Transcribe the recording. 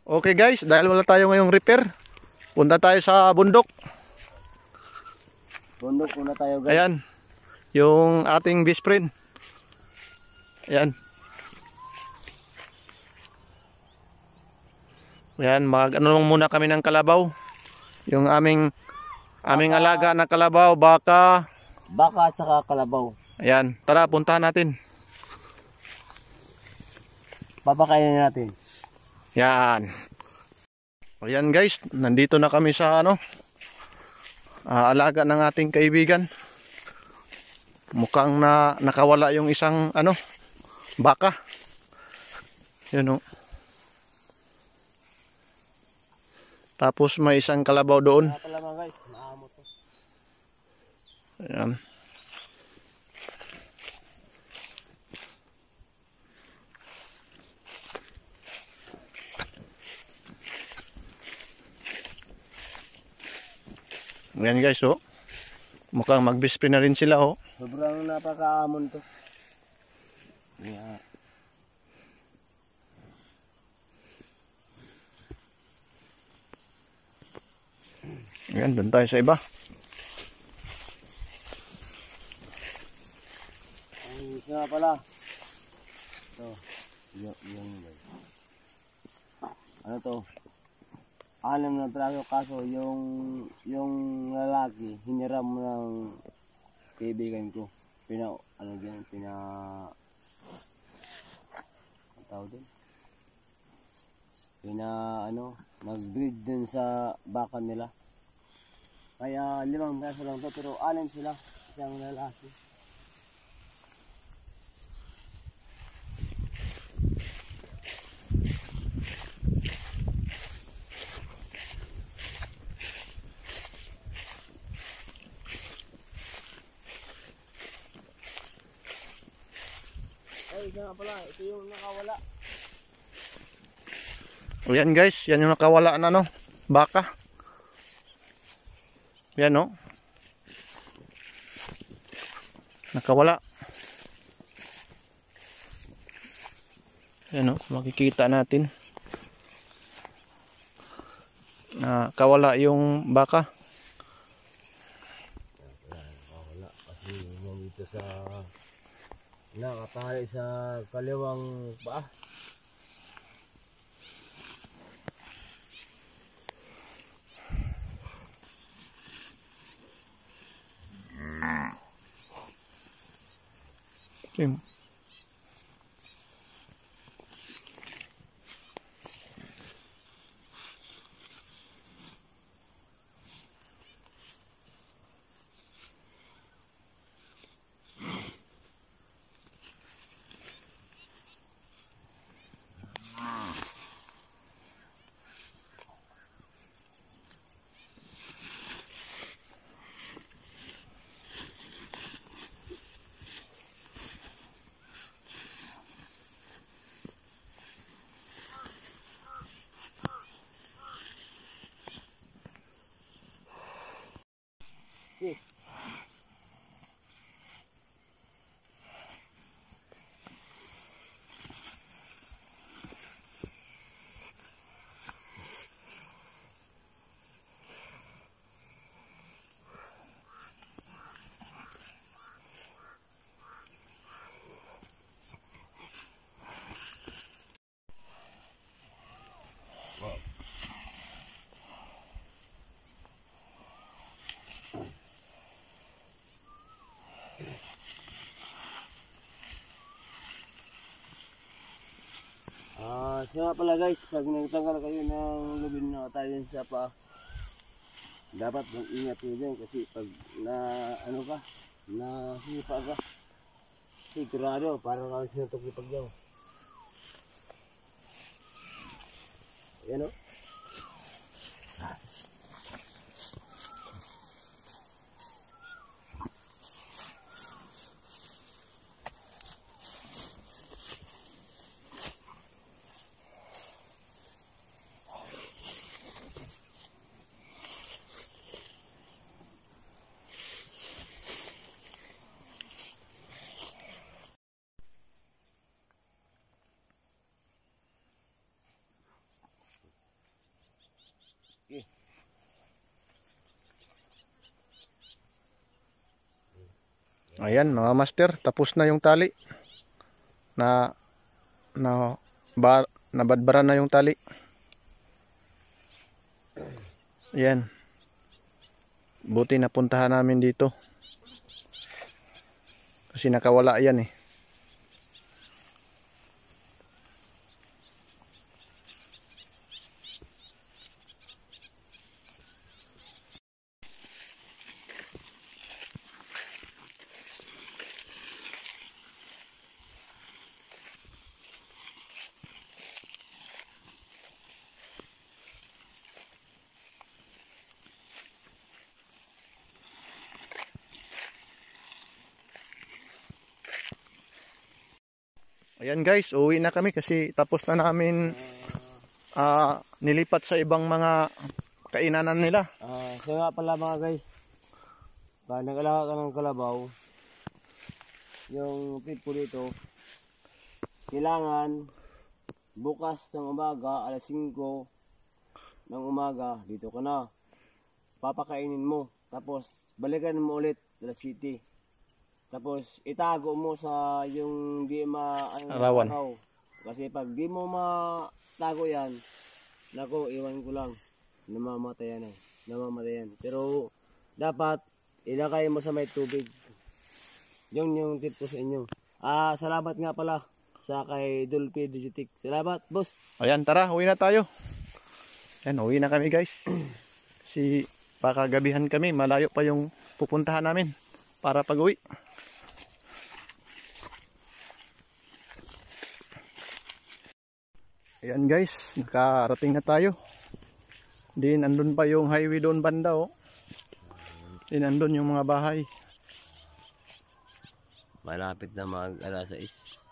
Okay guys, dahil wala tayo ngayong repair, punta tayo sa bundok. Bundok muna tayo guys. Ayan, yung ating best friend. Ayan. Ayan, mag-ano lang muna kami ng kalabaw. Yung aming alaga na kalabaw, baka. Baka at saka kalabaw. Ayan, tara puntahan natin. Papakainin natin. Yan. Ayan guys, nandito na kami sa alaga ng ating kaibigan. Mukhang nakawala yung isang baka. Yun o. Tapos may isang kalabaw doon. Guys, naamo to. Ayan. Ayan guys, oh. Mukhang mag-bispre na rin sila, oh. Sobrang napakaamon to. Yeah. Ayan, doon tayo sa iba. Ay, isa nga pala. Ito. Yung ano to? 6 na trago, kaso yung lalaki hiniram ng kaibigan ko. Nag-breed dun sa baka nila. Kaya 5 kaso lang to, pero 6 sila, isang lalaki. Ay, nga pala, ito yung nakawala. O yan guys, yan yung nakawala na baka. Yan o. Nakawala. Yan o, makikita natin. Nakawala yung baka. Nakawala kasi dito sa nakatali sa kaliwang paa. Okay. Siya nga pala guys, pag nagtanggal kayo ng lubid na tayo sa paa, dapat mag-ingat nyo dyan kasi pag nasipa ka, sigurado parang kami sinutok yung pagyaw. Ayan o. Ayan mga master, tapos na yung tali. Na nabadbara na yung tali. Ayan. Buti napuntahan namin dito. Kasi nakawala yan eh. Ayan guys, uwi na kami kasi tapos na namin nilipat sa ibang mga kainanan nila. So nga pala mga guys, pag nag-alaga ka ng kalabaw, yung tip ko dito, kailangan bukas ng umaga, alas 5 ng umaga, dito ka na. Papakainin mo, tapos balikan mo ulit alas 7. Tapos itago mo sa yung di Arawan. araw. Kasi pag di mo matago yan, nako, iwan ko lang. Namamatay yan eh. Namamatay yan. Pero dapat ilagay mo sa may tubig. Yun yung tip ko sa inyo. Salamat nga pala sa kay Dolphy Digitic. Salamat, boss. Ayan, tara, uwi na tayo. Ayan, uwi na kami guys. Kasi pakagabihan kami, malayo pa yung pupuntahan namin para pag-uwi. Ayan guys, nakarating na tayo. Din andun pa yung highway doon banda oh. Din andun yung mga bahay. Malapit na mag alas 6.